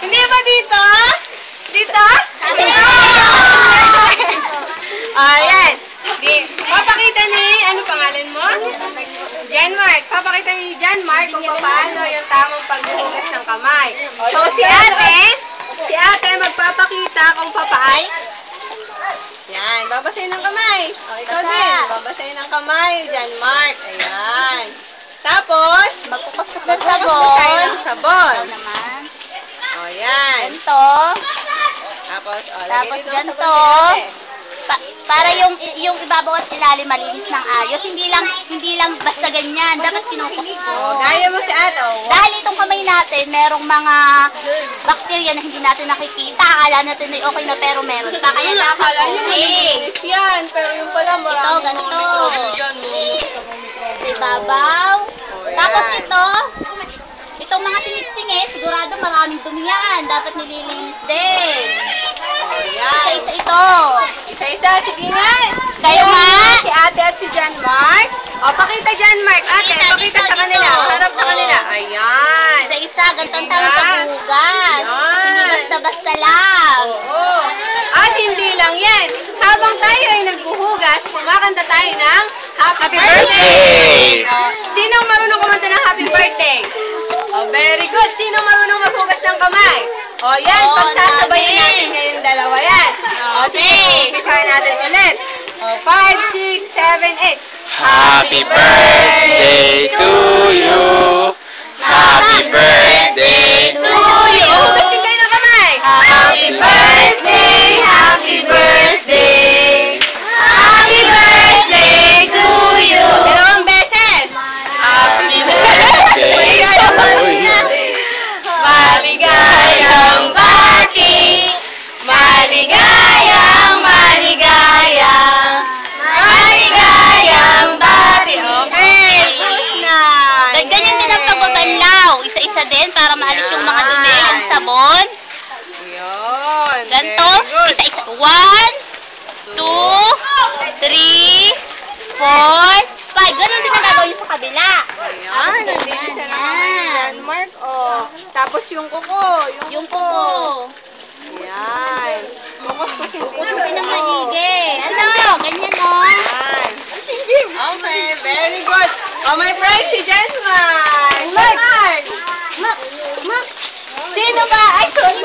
Hindi ba dito? Dito? Ayan. Papakita ni, ano pangalan mo? Janmark. Papakita ni Janmark kung paano yung tamang paghuhugas ng kamay. So, si ate magpapakita kung papaay. Yan, babasahin ng kamay. O, ikaw din. Babasahin ng kamay, Janmark. Ayan. Tapos, Magkukuskus ng magkukuskus tayo ng sabon. Ito naman. O, yan. Ganito. Tapos, Tapos lagay dito ang ganito. sabon ni ate. Para yung ibabaw at ilalim malinis ng ayos. Hindi lang basta ganyan. Dapat kinukuskus. O, gaya mo si ate. O, Dahil itong kamay natin, merong mga bakterya na hindi natin nakikita. Akala natin ay okay na pero meron pa. Kaya dapat akala nyo okay. malinis yan. Pero yung pala marami Ito, mga ganito. mikrobyo dyan. Sa ibabaw. O, yan. Tapos itong mga tingis-tingis, sigurado maraming dumi yan. Dapat nililinis din. O, yan. Isa-isa ito. Isa-isa, sige nga. Kayo nga. Si ate at si Janmark. O, pakita Janmark. Ate, pakita sa kanila. O, harap sa kanila. Ayan. Isa-isa, ganito ang tamang paghuhugas. Yan. Hindi basta-basta lang. Oo. At hindi lang yan. Habang tayo ay naghuhugas, kumakanta tayo ng Happy Birthday! O, sinong marunong kumanta ng Happy Birthday? O, very good. Sino marunong maghugas ng kamay? O, yan. Oo, Pagsasabayin namin. natin ngayong dalawa yan. O, sige. Umpisahan natin ulit. O, 5, 6, 7, 8. Happy birthday to you. Happy birthday to you. Hugas din kayo ng kamay. Happy birthday, happy birthday. Happy birthday to you. Dalawang beses. Happy birthday to you. Maligayang bati. Maligayang, maligayang. Maligayang bati. Okay, push na. Ganyan din ang pagbabanlaw. Isa-isa din para maalis yung mga dumi, yung sabon. Yun. Ganito, Very good. isa-isa. 1, 2, 3, 4, 5. Ganun din ang gagawin sa kabila. Ayan, nandito siya na kami ni Janmark. Oh, tapos yung kuko. Yung kuko. Ayan. Kukuskusin din. Kukusin ng maigi. Ano? Ganyan o. Ayan. Okay, very good. Oh, may prize si Janmark. Janmark! Sino ba? Ay, sorry.